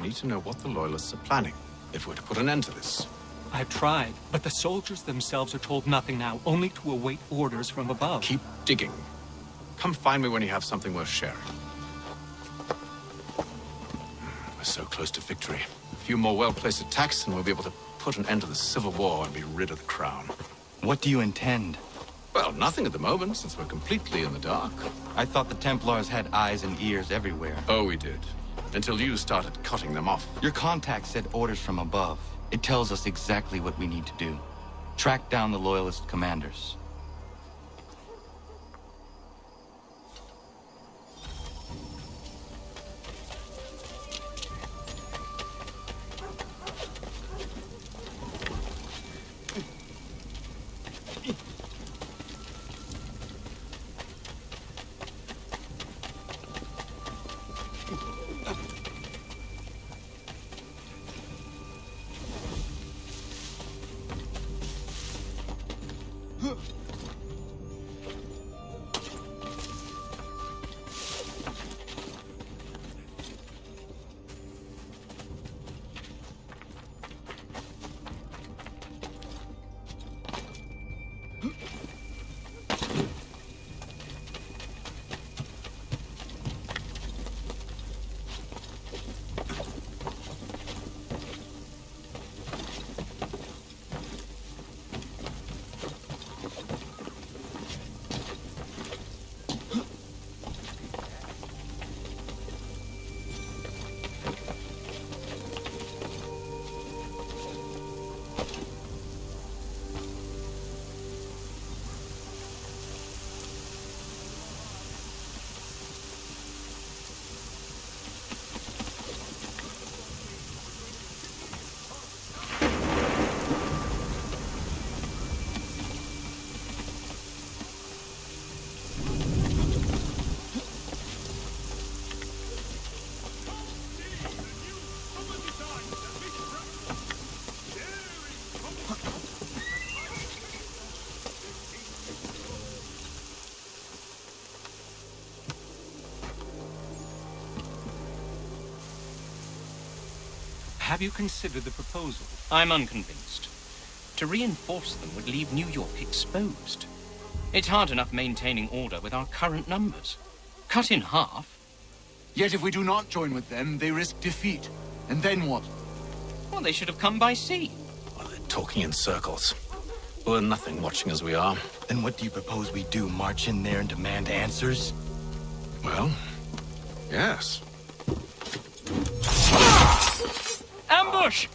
need to know what the Loyalists are planning, if we're to put an end to this. I've tried, but the soldiers themselves are told nothing now, only to await orders from above. Keep digging. Come find me when you have something worth sharing. We're so close to victory. A few more well-placed attacks and we'll be able to put an end to the Civil War and be rid of the Crown. What do you intend? Well, nothing at the moment, since we're completely in the dark. I thought the Templars had eyes and ears everywhere. Oh, we did. Until you started cutting them off. Your contact said orders from above. It tells us exactly what we need to do. Track down the Loyalist commanders. Have you considered the proposal? I'm unconvinced. To reinforce them would leave New York exposed. It's hard enough maintaining order with our current numbers. Cut in half. Yet if we do not join with them, they risk defeat. And then what? Well, they should have come by sea. Well, they're talking in circles. We're nothing watching as we are. Then what do you propose we do? March in there and demand answers? Well, yes. Ambush!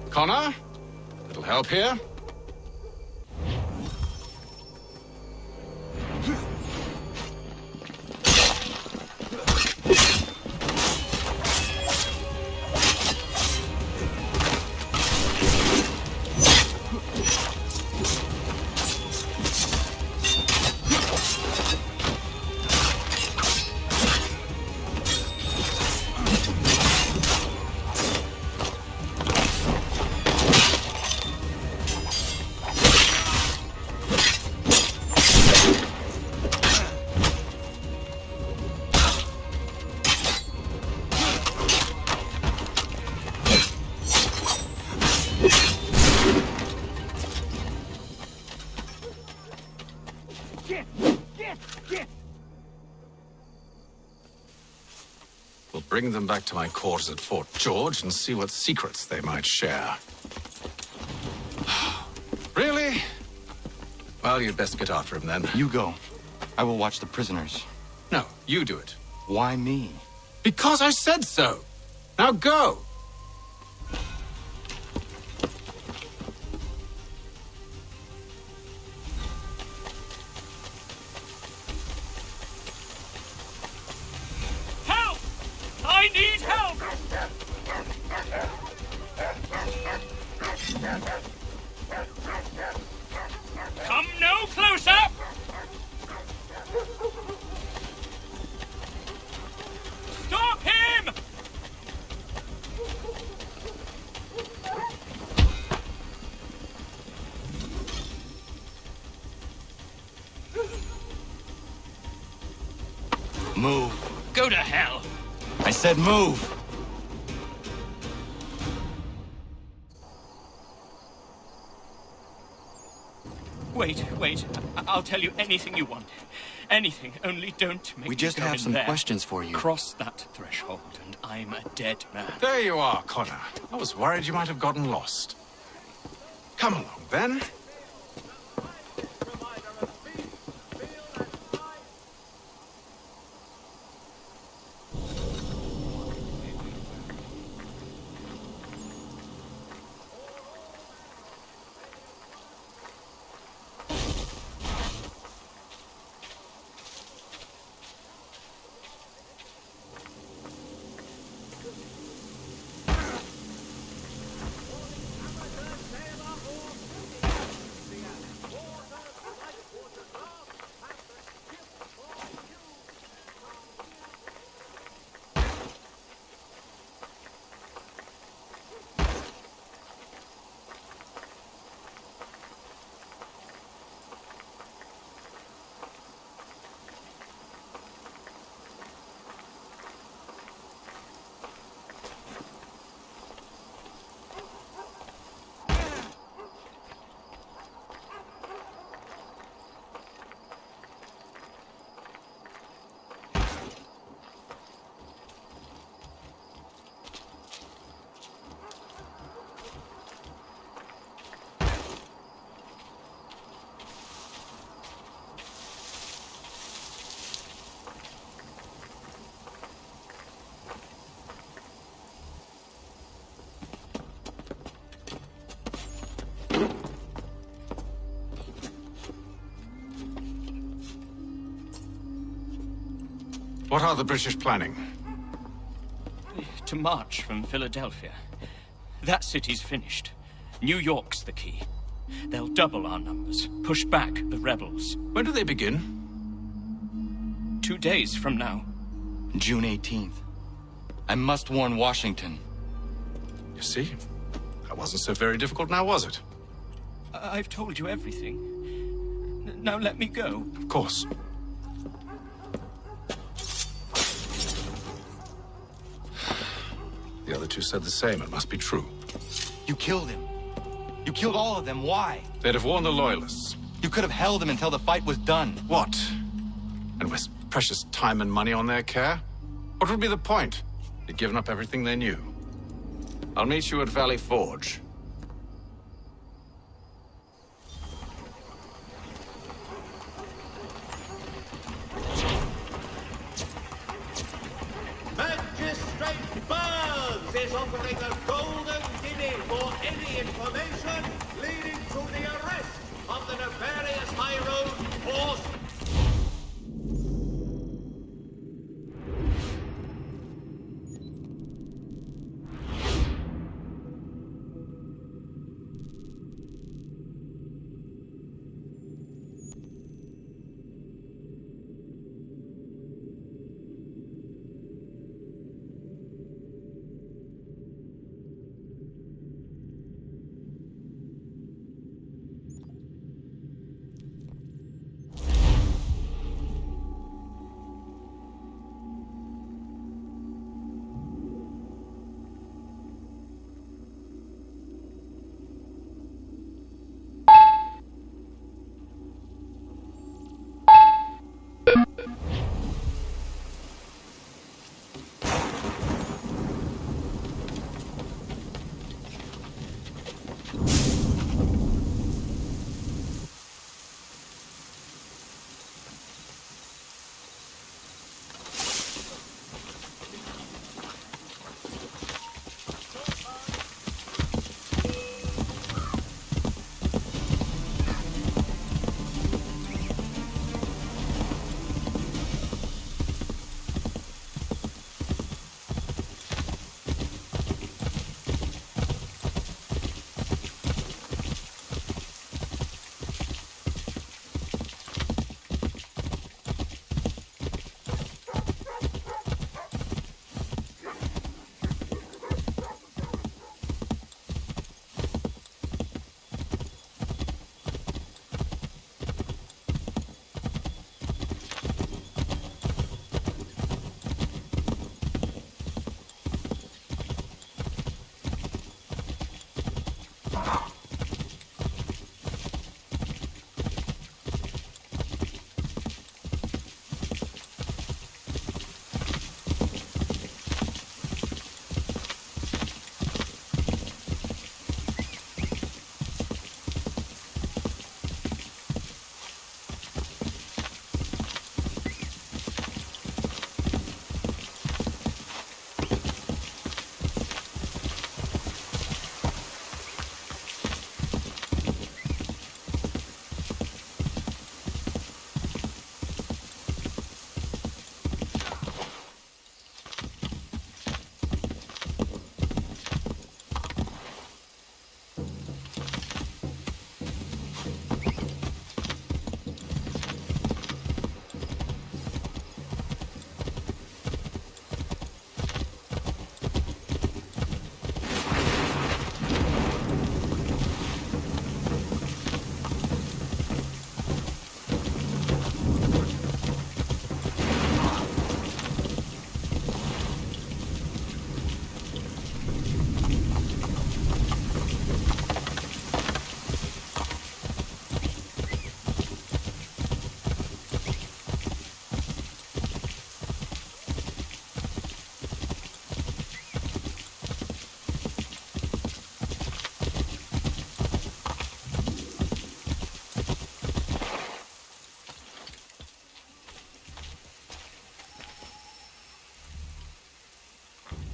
Connor? Little help here? We'll bring them back to my quarters at Fort George and see what secrets they might share. Really? Well, you'd best get after him then. You go. I will watch the prisoners. No, you do it. Why me? Because I said so. Now go! Help! I need help! Come no closer! Stop him! Move. Go to hell. I said move! Wait. I'll tell you anything you want. Anything, only don't make We me just go have in some there. questions for you. Cross that threshold, and I'm a dead man. There you are, Connor. I was worried you might have gotten lost. Come along, then. What are the British planning? To march from Philadelphia. That city's finished. New York's the key. They'll double our numbers, push back the rebels. When do they begin? 2 days from now. June 18th. I must warn Washington. You see? That wasn't so very difficult now, was it? I've told you everything. Now let me go. Of course. The other two said the same. It must be true. You killed him. You killed all of them. Why? They'd have warned the Loyalists. You could have held him until the fight was done. What? And waste precious time and money on their care? What would be the point? They'd given up everything they knew. I'll meet you at Valley Forge. Magistrate Burns is offering a golden guinea for any information leading to the arrest of the nefarious high road horse.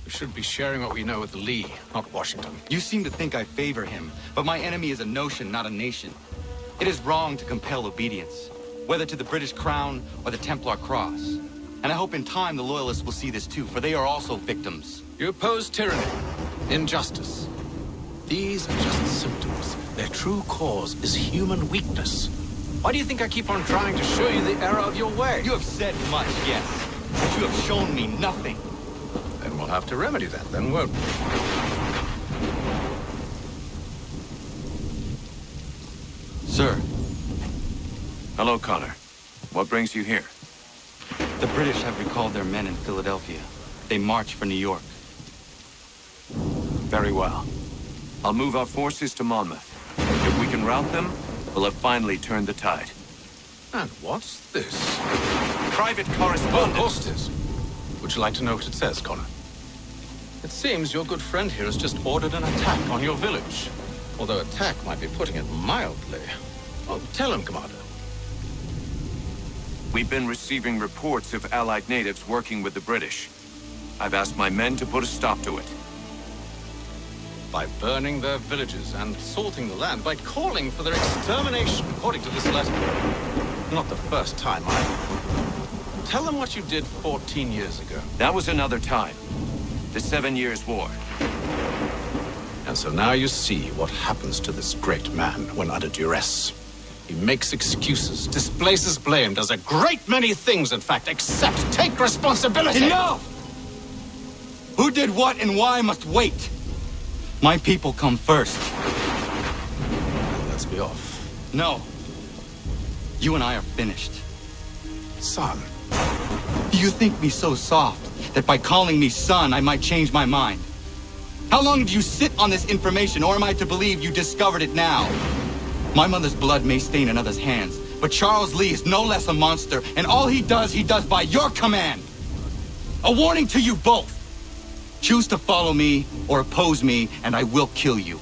We should be sharing what we know with Lee, not Washington. You seem to think I favor him, but my enemy is a notion, not a nation. It is wrong to compel obedience, whether to the British crown or the Templar cross. And I hope in time the Loyalists will see this too, for they are also victims. You oppose tyranny, injustice. These are just symptoms. Their true cause is human weakness. Why do you think I keep on trying to show you the error of your way? You have said much, yes, but you have shown me nothing. Then we'll have to remedy that, then, won't we? Sir. Hello, Connor. What brings you here? The British have recalled their men in Philadelphia. They march for New York. Very well. I'll move our forces to Monmouth. If we can rout them, we'll have finally turned the tide. And what's this? Private Oh, correspondence. of course it is. Would you like to know what it says, Connor? It seems your good friend here has just ordered an attack on your village. Although attack might be putting it mildly. Oh, tell him, Commander. We've been receiving reports of Allied natives working with the British. I've asked my men to put a stop to it. By burning their villages and salting the land, by calling for their extermination, according to this letter. Not the first time either. Tell them what you did 14 years ago. That was another time. The 7 Years' War. And so now you see what happens to this great man when under duress. He makes excuses, displaces blame, does a great many things, in fact, except take responsibility. Enough! Who did what and why must wait. My people come first. Let's be off. No. You and I are finished. Son. Do you think me so soft that by calling me son, I might change my mind? How long did you sit on this information, or am I to believe you discovered it now? My mother's blood may stain another's hands, but Charles Lee is no less a monster, and all he does by your command. A warning to you both. Choose to follow me or oppose me, and I will kill you.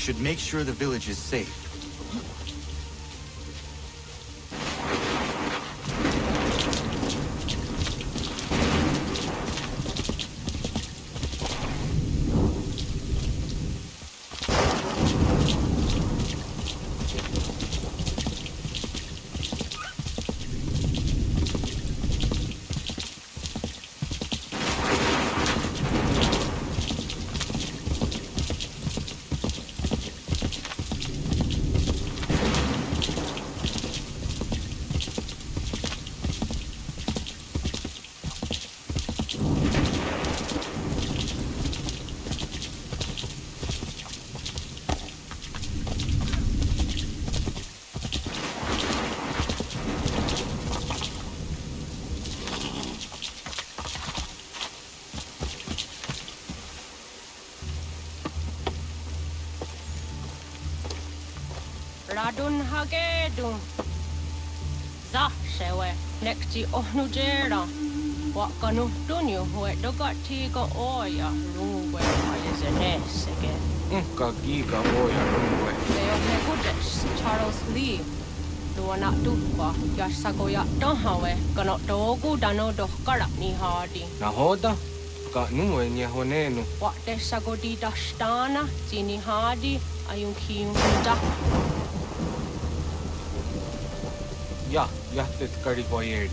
should make sure the village is safe. Ratonhnhaké dum. Zashewe nekti ohnujera. Wakanu dunyu hue dogati go oya ruwe ayezenesege. Ka giga oya ruwe. Leo hegudes Charles Lee. Luana dukwa yasagoya donhawe kano dogu dano dohkara ni hadi. Nahoda? Ka nuwe ni honenu. Wakte sagodi dashtana zini hadi ayun kiunda. Ja nyt karivoyeri.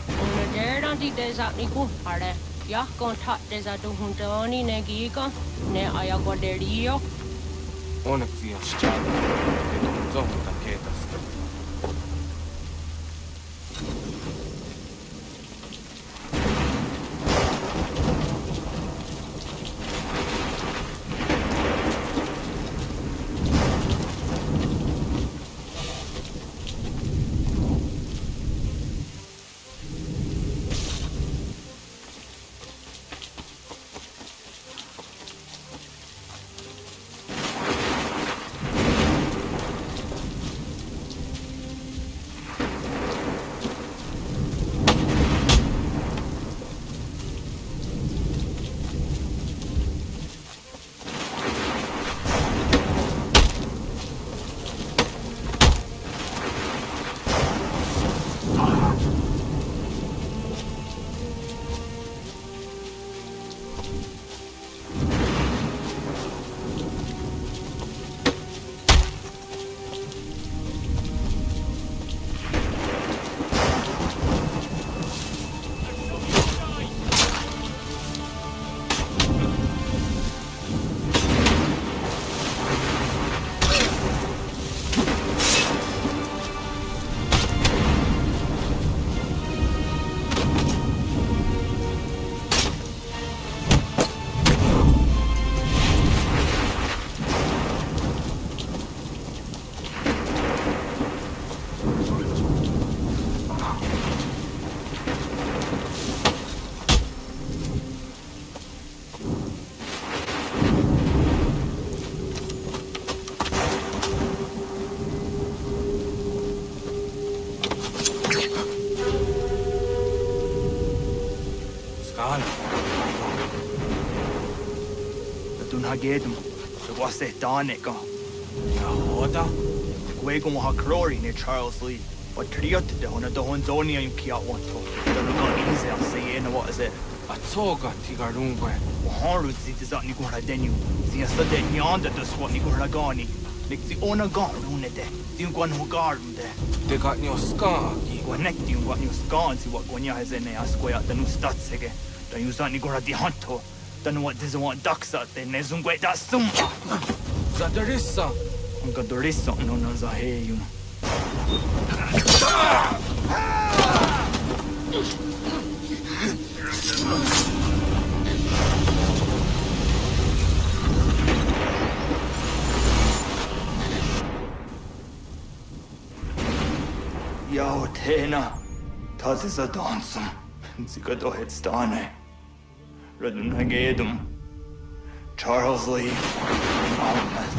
Unadera di desa niku hare. Ya kontak desa duhundoni negiga ne ayagoderio. Onneksi jos chada. Edun zohta ketasta. Ratonhnhaké se wase Danica. Nahoda? Gwego mo hakrori ne Charles Lee. But triot de hona do honzoni ayun kiat wanto. Dano gan easy I'll say in what is it? Atsoga tigarungwe. Haru zi dizat ni gora denu. Zi asa de nyanda do swat ni gora gani. Nik zi ona garu ne de. Zi gwan ho garu de. Te got ni oska aki. Gwanek di gwan ni oskan si wat gwanya hezene askwaya danu statsege. Dan yuzat ni gora di hanto. Danu wat dizo want daksat de ne zungwe da summa. Zadarissa. Anka dorissa no na za heyu. Yao tena, tazis a dansum, zika dohet stane. Ratonhnhaké Charles Lee, Ahmed,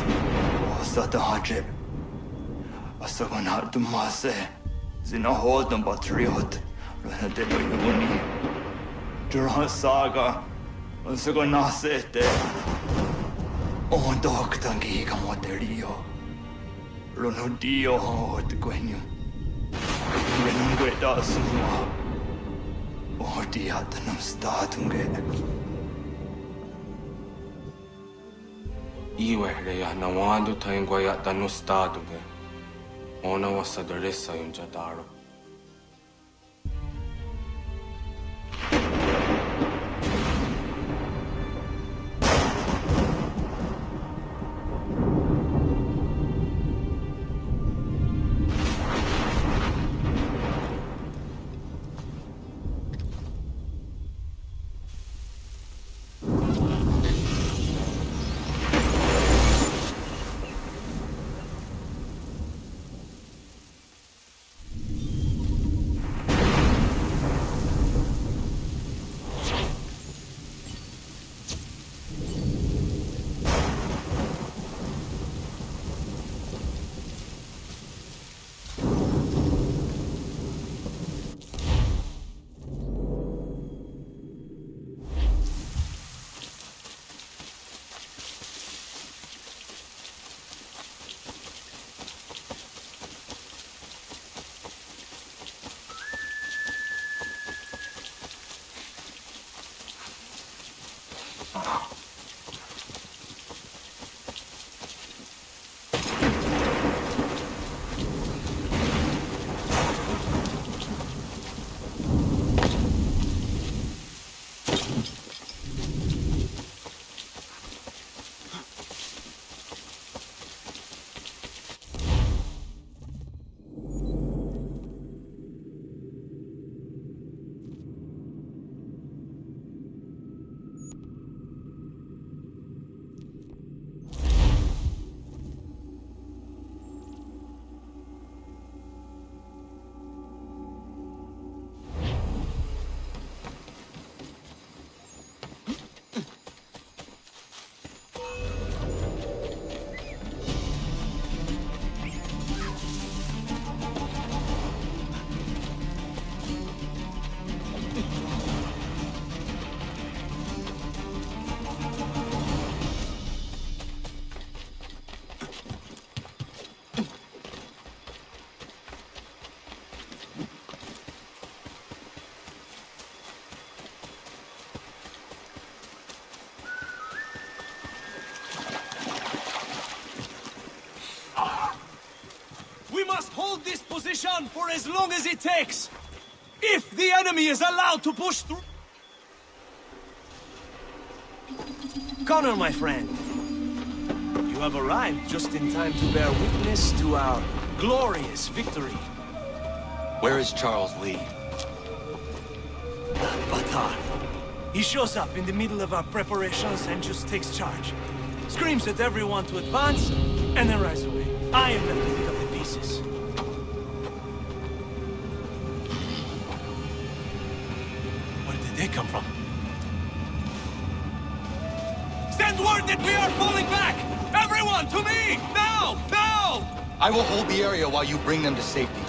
Osata Hajib. Asagon Dumase, Zinahold and Batriot, Ranadeba Yuni, Duran Saga, Asagon Nasete. On doktan giga moderio. Ronodio hot gwenyo. Renungue da sumwa. Ordiat no statunge. Iwereya nawando taingwaya dano staduge. Ona wasadaresa yunjadaro. Hold this position for as long as it takes. If the enemy is allowed to push through... Connor, my friend. You have arrived just in time to bear witness to our glorious victory. Where is Charles Lee? That Batar. He shows up in the middle of our preparations and just takes charge. Screams at everyone to advance, and then rides away. I am left to pick up the pieces. They come from? Send word that we are falling back! Everyone, to me! Now! Now! I will hold the area while you bring them to safety.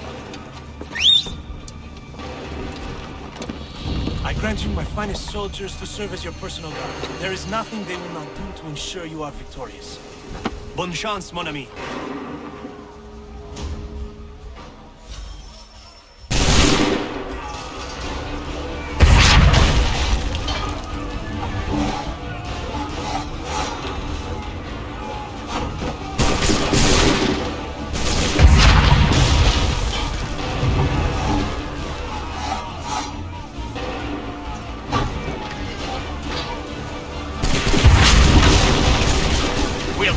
I grant you my finest soldiers to serve as your personal guard. There is nothing they will not do to ensure you are victorious. Bonne chance, mon ami.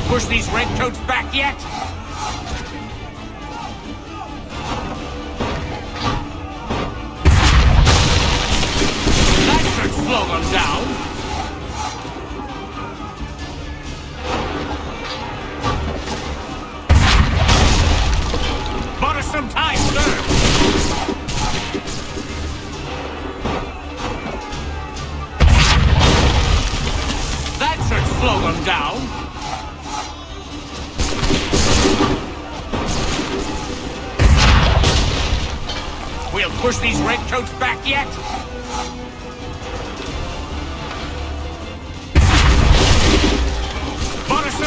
Push these redcoats back yet? That should slow them down. Bought us some time, sir. That should slow them down. We'll push these redcoats back yet? Bought us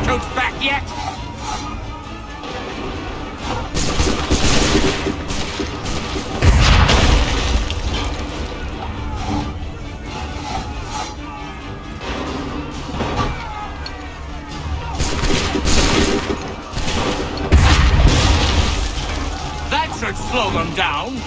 recruits back yet? That should slow them down.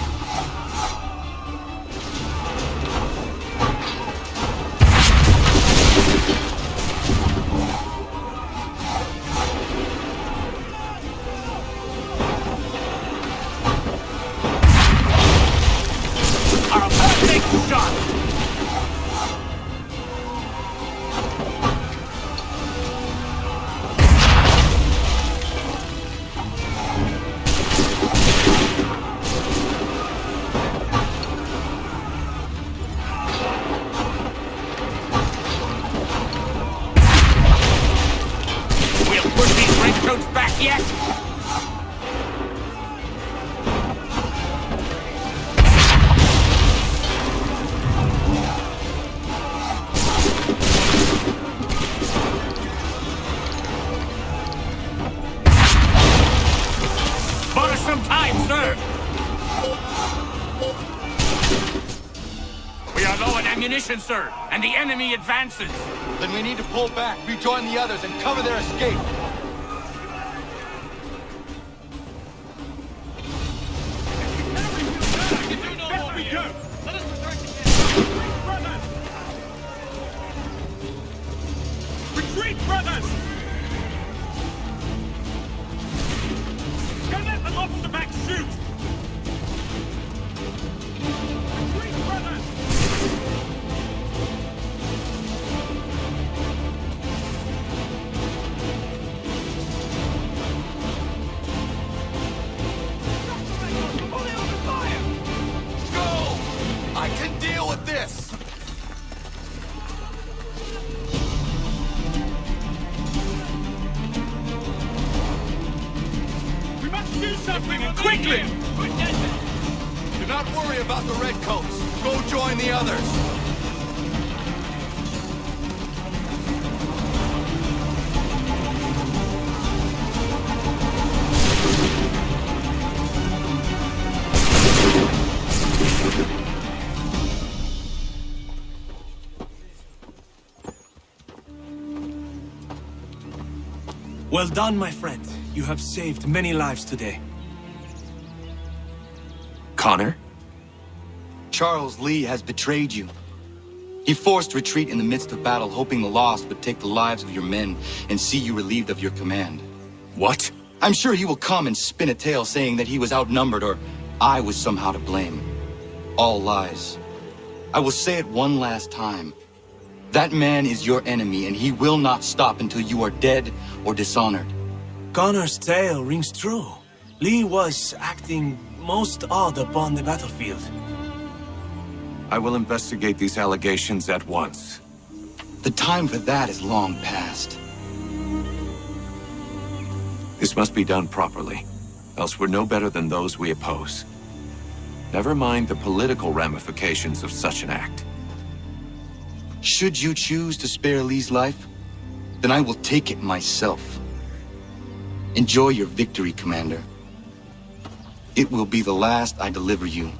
Sir, and the enemy advances. Then we need to pull back, rejoin the others, and cover their escape. Retreat, brothers! Don't let the lobster back shoot! Retreat, brothers! Quickly! Do not worry about the redcoats. Go join the others. Well done, my friend. You have saved many lives today. Connor? Charles Lee has betrayed you. He forced retreat in the midst of battle, hoping the loss would take the lives of your men and see you relieved of your command. What? I'm sure he will come and spin a tale saying that he was outnumbered or I was somehow to blame. All lies. I will say it one last time. That man is your enemy, and he will not stop until you are dead or dishonored. Connor's tale rings true. Lee was acting most odd upon the battlefield. I will investigate these allegations at once. The time for that is long past. This must be done properly, else we're no better than those we oppose. Never mind the political ramifications of such an act. Should you choose to spare Lee's life, then I will take it myself. Enjoy your victory, Commander. It will be the last I deliver you.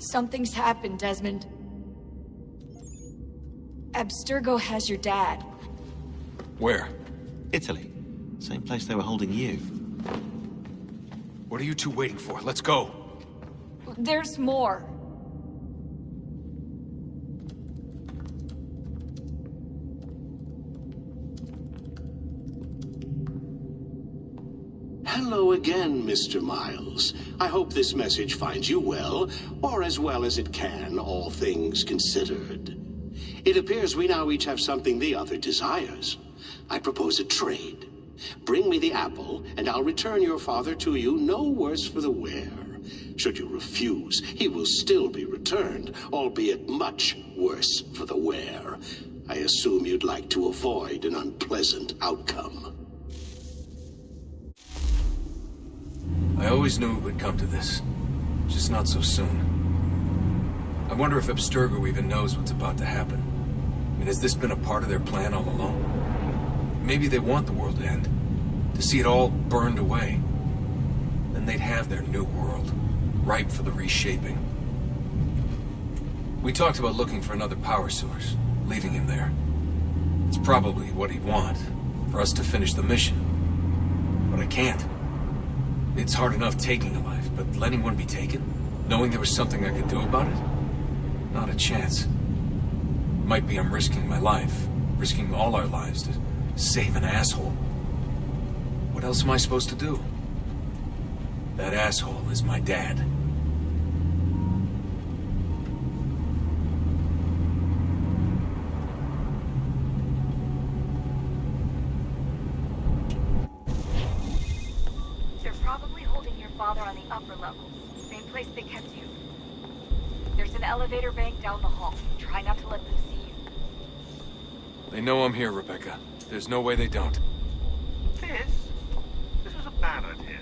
Something's happened, Desmond. Abstergo has your dad. Where? Italy. Same place they were holding you. What are you two waiting for? Let's go. There's more. Hello again, Mr. Miles. I hope this message finds you well, or as well as it can, all things considered. It appears we now each have something the other desires. I propose a trade. Bring me the apple, and I'll return your father to you no worse for the wear. Should you refuse, he will still be returned, albeit much worse for the wear. I assume you'd like to avoid an unpleasant outcome. I always knew it would come to this. Just not so soon. I wonder if Abstergo even knows what's about to happen. I mean, has this been a part of their plan all along? Maybe they want the world to end. To see it all burned away. Then they'd have their new world, ripe for the reshaping. We talked about looking for another power source, leaving him there. It's probably what he'd want, for us to finish the mission. But I can't. It's hard enough taking a life, but letting one be taken? Knowing there was something I could do about it? Not a chance. Might be I'm risking my life, risking all our lives to save an asshole. What else am I supposed to do? That asshole is my dad. They're probably holding your father on the upper levels, same place they kept you. There's an elevator bank down the hall. Try not to let them see you. They know I'm here, Rebecca. There's no way they don't. This was a ballad here.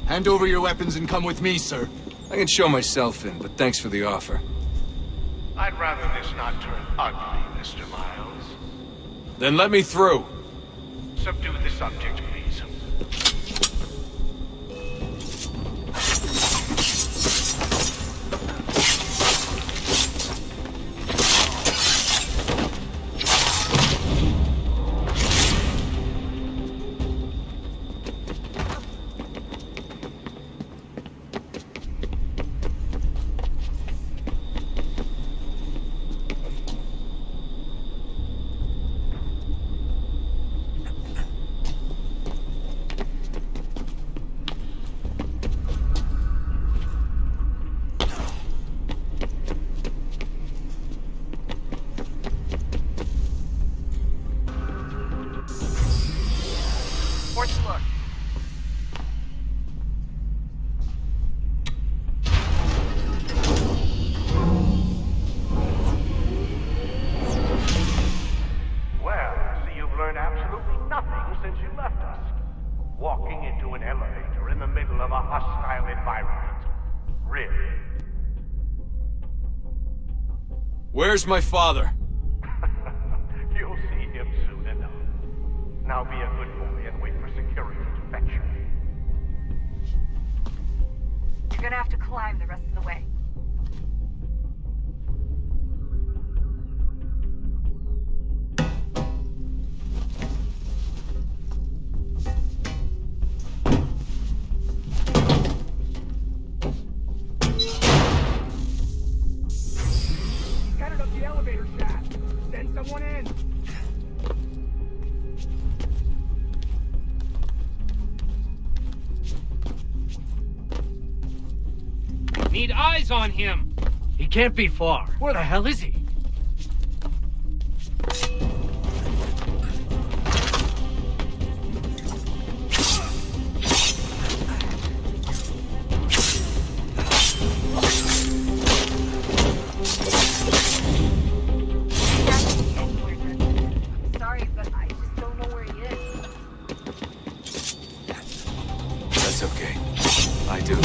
Hand over your weapons and come with me, sir. I can show myself in, but thanks for the offer. I'd rather this not turn ugly, Mr. Miles. Then let me through. Subdue the subject, please. Where's my father? You'll see him soon enough. Now be a good boy and wait for security to fetch you. You're gonna have to climb the rest of the way. Need eyes on him. He can't be far. Where the hell is he? Sorry, but I just don't know where he is. That's okay. I do.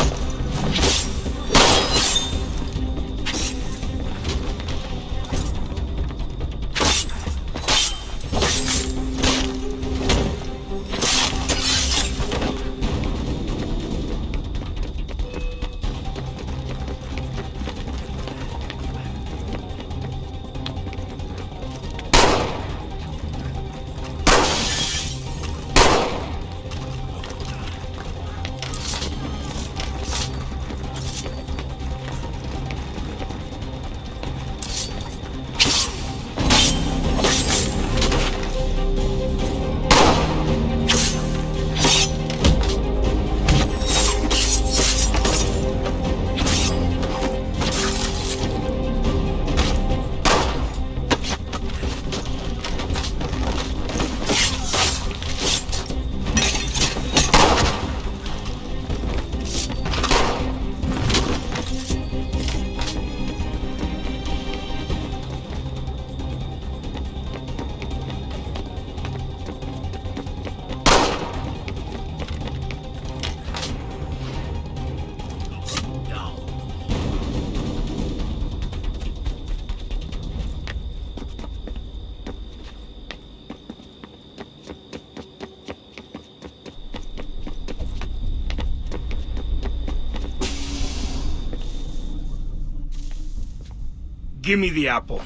Give me the apple.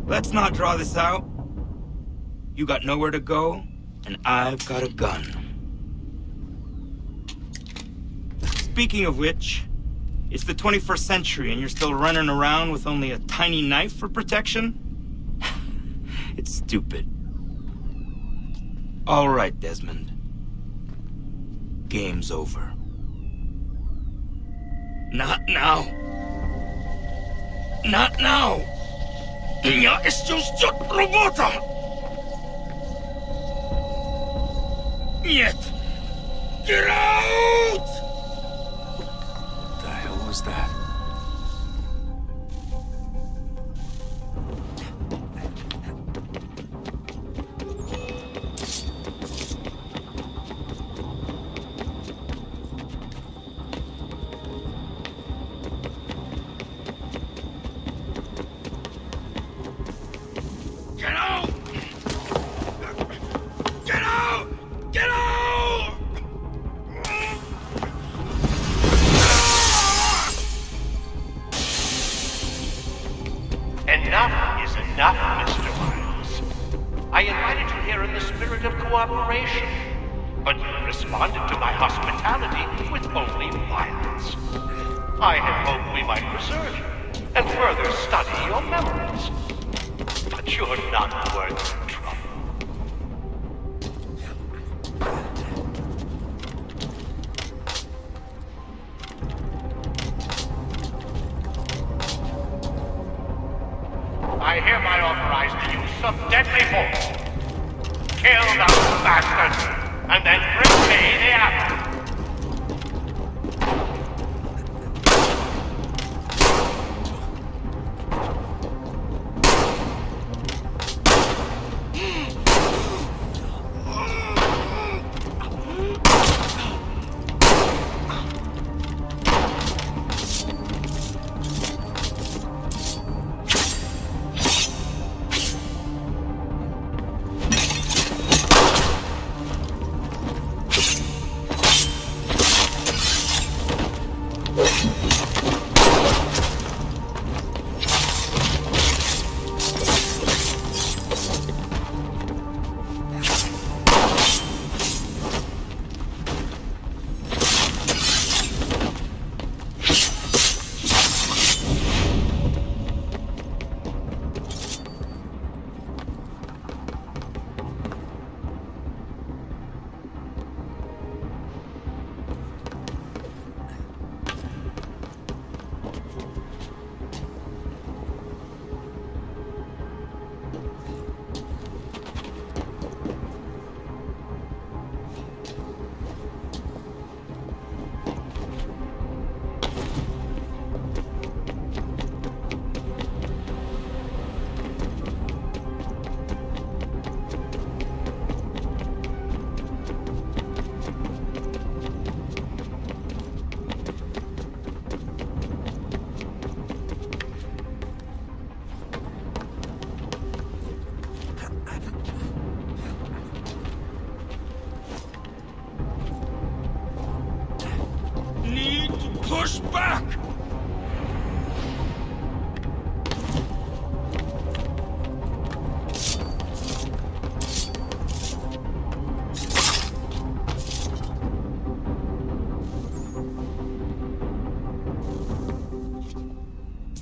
Let's not draw this out. You got nowhere to go, and I've got a gun. Speaking of which, it's the 21st century and you're still running around with only a tiny knife for protection? It's stupid. All right, Desmond. Game's over. Not now. Not now. Я исчезну работа. Нет. Get out! What the hell was that? Enough is enough, Mr. Miles. I invited you here in the spirit of cooperation, but you responded to my hospitality with only violence. I had hoped we might preserve you and further study your memories. But you're not worth the trouble. I hereby authorize the use of deadly force. Kill those bastards, and then bring me the apple. Push back!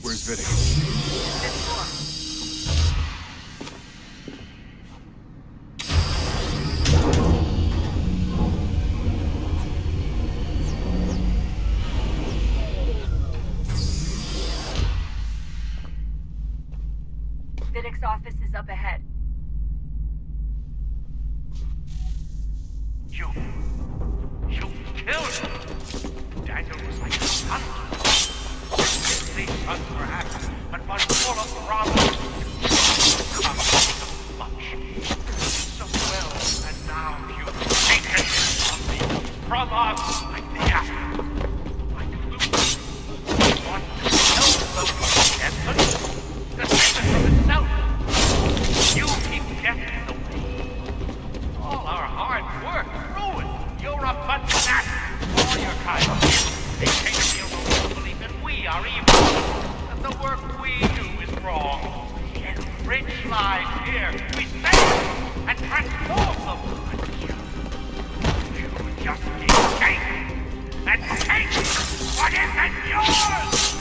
Where's Vidic? Vidic's office is up ahead. You killed him. Daniel was like a son. His son, perhaps, but was full of problems. So much. So well, and now you've taken him from us like the apple. Like Luke. You want to kill those Desmond? To save it from itself. You keep getting in the way. All our hard work ruined. You're a fanatic. All your kind. They take the here. We save and transform them. You just escape and take what isn't yours!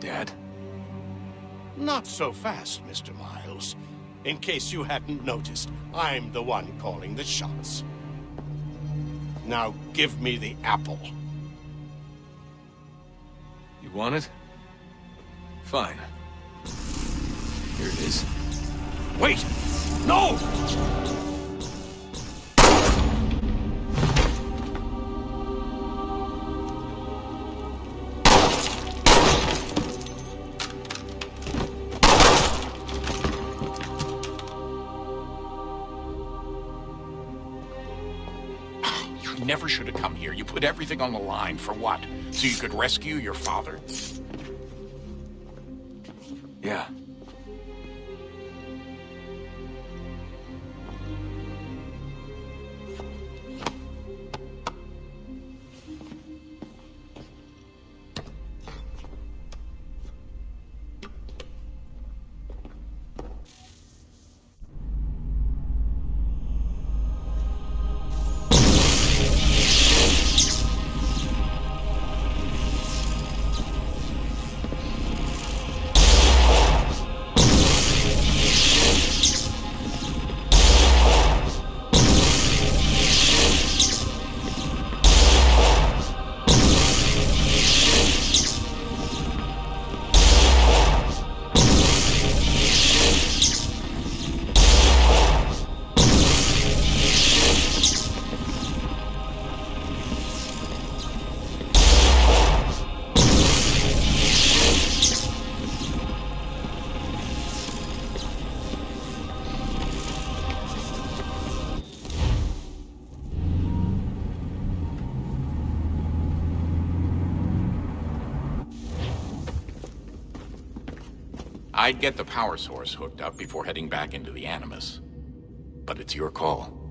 Dad? Not so fast, Mr. Miles. In case you hadn't noticed, I'm the one calling the shots. Now give me the apple. You want it? Fine. Here it is. Wait! No! Never should have come here. You put everything on the line. For what? So you could rescue your father? Yeah. I'd get the power source hooked up before heading back into the Animus. But it's your call.